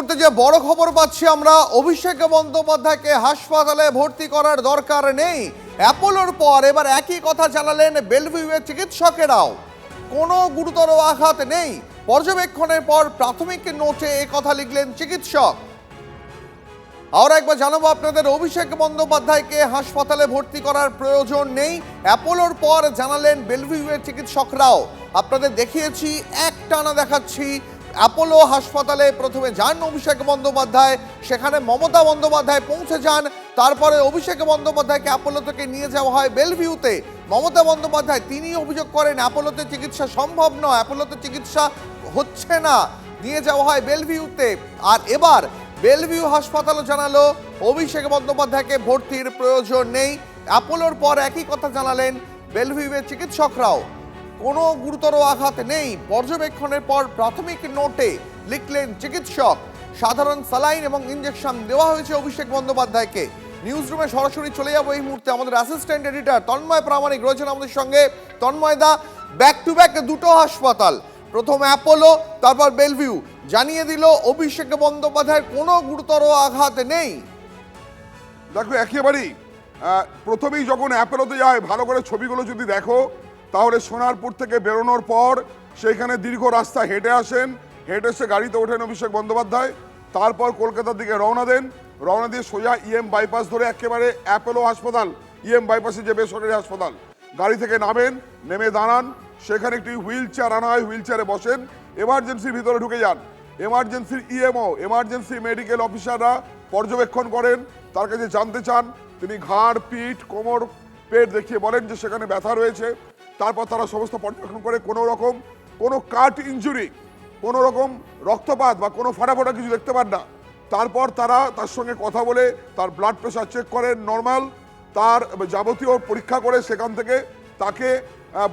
মুহূর্তে যে বড় খবর পাচ্ছি আমরা, অভিষেক বন্দ্যোপাধ্যায়কে হাসপাতালে ভর্তি করার দরকার নেই। অ্যাপোলোর পর এবার একই কথা জানালেন বেলভিউয়ের চিকিৎসকেরাও। কোনো গুরুতর আঘাত নেই। পর্যবেক্ষণের পর প্রাথমিক নোটে এই কথা লিখলেন চিকিৎসক। আর একবার জানাবো আপনাদের, অভিষেক বন্দ্যোপাধ্যায়কে হাসপাতালে ভর্তি করার প্রয়োজন নেই, অ্যাপোলোর পর জানালেন বেলভিউয়ের চিকিৎসকরাও। আপনাদের দেখিয়েছি, একটানা দেখাচ্ছি। অ্যাপোলো হাসপাতালে প্রথমে যান অভিষেক বন্দ্যোপাধ্যায়, সেখানে মমতা বন্দ্যোপাধ্যায় পৌঁছে যান। তারপরে অভিষেক বন্দ্যোপাধ্যায়কে অ্যাপোলো থেকে নিয়ে যাওয়া হয় বেলভিউতে। মমতা বন্দ্যোপাধ্যায় তিনি অভিযোগ করেন অ্যাপোলোতে চিকিৎসা সম্ভব নয়, অ্যাপোলোতে চিকিৎসা হচ্ছে না, নিয়ে যাওয়া হয় বেলভিউতে। আর এবার বেলভিউ হাসপাতালও জানালো অভিষেক বন্দ্যোপাধ্যায়কে ভর্তির প্রয়োজন নেই। অ্যাপোলোর পর একই কথা জানালেন বেলভিউয়ের চিকিৎসকরাও। কোনো গুরুতর আঘাত নেই। পর্যবেক্ষণের পর প্রাথমিক নোটে লিখলেন চিকিৎসক। সাধারণ স্যালাইন এবং ইঞ্জেকশন দেওয়া হয়েছে অভিষেক বন্দ্যোপাধ্যায়কে। নিউজ রুমে সরাসরি চলে যাবো এই মুহূর্তে। আমাদের অ্যাসিস্ট্যান্ট এডিটর তন্ময় প্রামাণিক রয়েছেন আমাদের সঙ্গে। তন্ময়দা, ব্যাক টু ব্যাক দুটো হাসপাতাল, প্রথম অ্যাপোলো তারপর বেলভিউ, জানিয়ে দিল অভিষেক বন্দ্যোপাধ্যায়ের কোনো গুরুতর আঘাত নেই। দেখো, একেবারেই প্রথমেই যখন অ্যাপোলোতে যায়, ভালো করে ছবিগুলো যদি দেখো, তাহলে সোনারপুর থেকে বেরোনোর পর সেখানে দীর্ঘ রাস্তা হেঁটে আসেন, হেঁটে এসে গাড়িতে ওঠেন অভিষেক বন্দ্যোপাধ্যায়। তারপর কলকাতার দিকে রওনা দেন, রওনা দিয়ে সোজা ইএম বাইপাস ধরে একেবারে অ্যাপোলো হাসপাতাল, ইএম বাইপাসে যে বেসরকারি হাসপাতাল, গাড়ি থেকে নামেন, নেমে দাঁড়ান। সেখানে একটি হুইল চেয়ার আনা হয়, হুইল চেয়ারে বসেন, এমার্জেন্সির ভিতরে ঢুকে যান। এমার্জেন্সির ইএমও, এমার্জেন্সি মেডিকেল অফিসাররা পর্যবেক্ষণ করেন, তার কাছে জানতে চান। তিনি ঘাড়, পিঠ, কোমর, পেট দেখিয়ে বলেন যে সেখানে ব্যথা রয়েছে। তারপর তারা সমস্ত পর্যবেক্ষণ করে কোনো কাট ইনজুরি, কোনো রকম রক্তপাত বা কোনো ফাটাফাটা কিছু দেখতে পান না। তারপর তারা তার সঙ্গে কথা বলে তার ব্লাড প্রেশার চেক করেন নর্মাল, তার যাবতীয় পরীক্ষা করে সেখান থেকে তাকে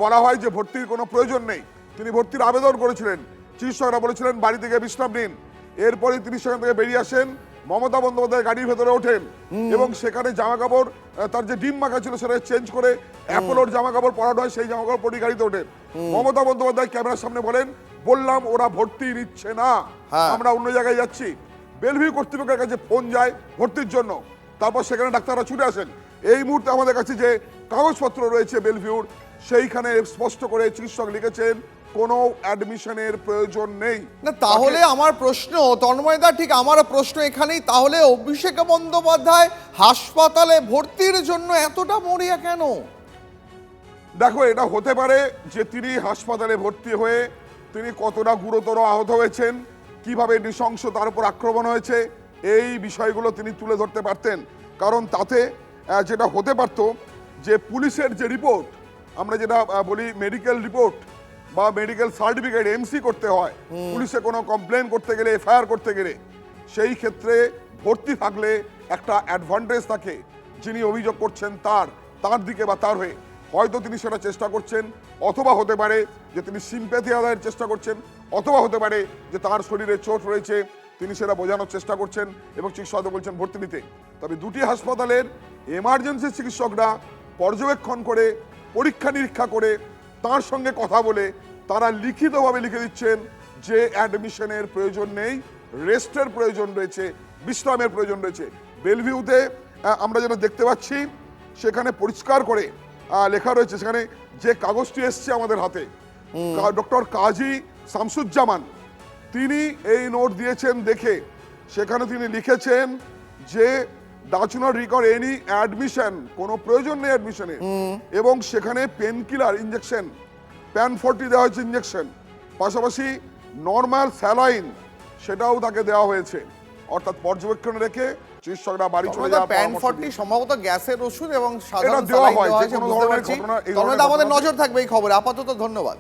বলা হয় যে ভর্তির কোনো প্রয়োজন নেই। তিনি ভর্তির আবেদন করেছিলেন, চিকিৎসকরা বলেছিলেন বাড়ি থেকে বিশ্রাম নিন। এরপরে তিনি সেখান থেকে বেরিয়ে আসেন, মমতা বন্দ্যোপাধ্যায় গাড়ির ভেতরে ওঠেন এবং সেখানে জামা কাপড়, তার যে ডিম মাখা ছিল সেটা চেঞ্জ করে অ্যাপোলোর জামা কাপড় পরানো হয়, সেই জামা কাপড় পরে গাড়িতে ওঠেন। মমতা বন্দ্যোপাধ্যায় ক্যামেরার সামনে বলেন, বললাম ওরা ভর্তি নিচ্ছে না, আমরা অন্য জায়গায় যাচ্ছি। বেলভিউ কর্তৃপক্ষের কাছে ফোন যায় ভর্তির জন্য। তারপর সেখানে ডাক্তাররা ছুটে আসেন। এই মুহূর্তে আমাদের কাছে যে কাগজপত্র রয়েছে বেলভিউর, সেইখানে স্পষ্ট করে চিকিৎসক লিখেছেন কোনো অ্যাডমিশনের প্রয়োজন নেই। না, তাহলে আমার প্রশ্ন, তন্ময়দা, ঠিক আমার প্রশ্ন এখানেই, তাহলে অভিষেক বন্দ্যোপাধ্যায় হাসপাতালে ভর্তির জন্য এতটা মরিয়া কেন? দেখো, এটা হতে পারে যে তিনি হাসপাতালে ভর্তি হয়ে তিনি কতটা গুরুতর আহত হয়েছেন, কিভাবে নৃশংস তার উপর আক্রমণ হয়েছে, এই বিষয়গুলো তিনি তুলে ধরতে পারতেন। কারণ তাতে যেটা হতে পারতো যে পুলিশের যে রিপোর্ট, আমরা যেটা বলি মেডিকেল রিপোর্ট বা মেডিকেল সার্টিফিকেট এমসি করতে হয় পুলিশে কোনো কমপ্লেন করতে গেলে, এফআইআর করতে গেলে, সেই ক্ষেত্রে ভর্তি থাকলে একটা অ্যাডভান্টেজ থাকে যিনি অভিযোগ করছেন তার দিকে বা তার হয়ে। হয়তো তিনি সেটা চেষ্টা করছেন, অথবা হতে পারে যে তিনি সিম্প্যাথি আদায়ের চেষ্টা করছেন, অথবা হতে পারে যে তার শরীরে চোট রয়েছে, তিনি সেটা বোঝানোর চেষ্টা করছেন এবং চিকিৎসক বলছেন ভর্তি নিতে। তবে দুটি হাসপাতালের এমার্জেন্সি চিকিৎসকরা পর্যবেক্ষণ করে, পরীক্ষা নিরীক্ষা করে, তার সঙ্গে কথা বলে তারা লিখিতভাবে লিখে দিচ্ছেন যে অ্যাডমিশনের প্রয়োজন নেই, রেস্টের প্রয়োজন রয়েছে, বিশ্রামের প্রয়োজন রয়েছে। বেলভিউতে আমরা যেটা দেখতে পাচ্ছি সেখানে পরিষ্কার করে লেখা রয়েছে, সেখানে যে কাগজটি এসছে আমাদের হাতে, ডক্টর কাজী শামসুজ্জামান তিনি এই নোট দিয়েছেন দেখে সেখানে তিনি লিখেছেন যে Dutch not require any admission, কোনো প্রয়োজন নেই অ্যাডমিশনের। এবং সেখানে পেন কিলার ইঞ্জেকশন, প্যান40 দেওয়া হয়েছে ইঞ্জেকশন, পাশাপাশি নর্মাল স্যালাইন সেটাও তাকে দেওয়া হয়েছে। অর্থাৎ পর্যবেক্ষণে রেখে চিকিৎসকরা বাড়ি চলে যাওয়ার প্যান40 সম্ভবত গ্যাসের ওষুধ এবং সাধারণ দেওয়া স্যালাইন হয়। দেওয়া হয়েছে, বুঝতে পারছি। আমাদের নজর থাকবে এই খবরে। আপাতত ধন্যবাদ।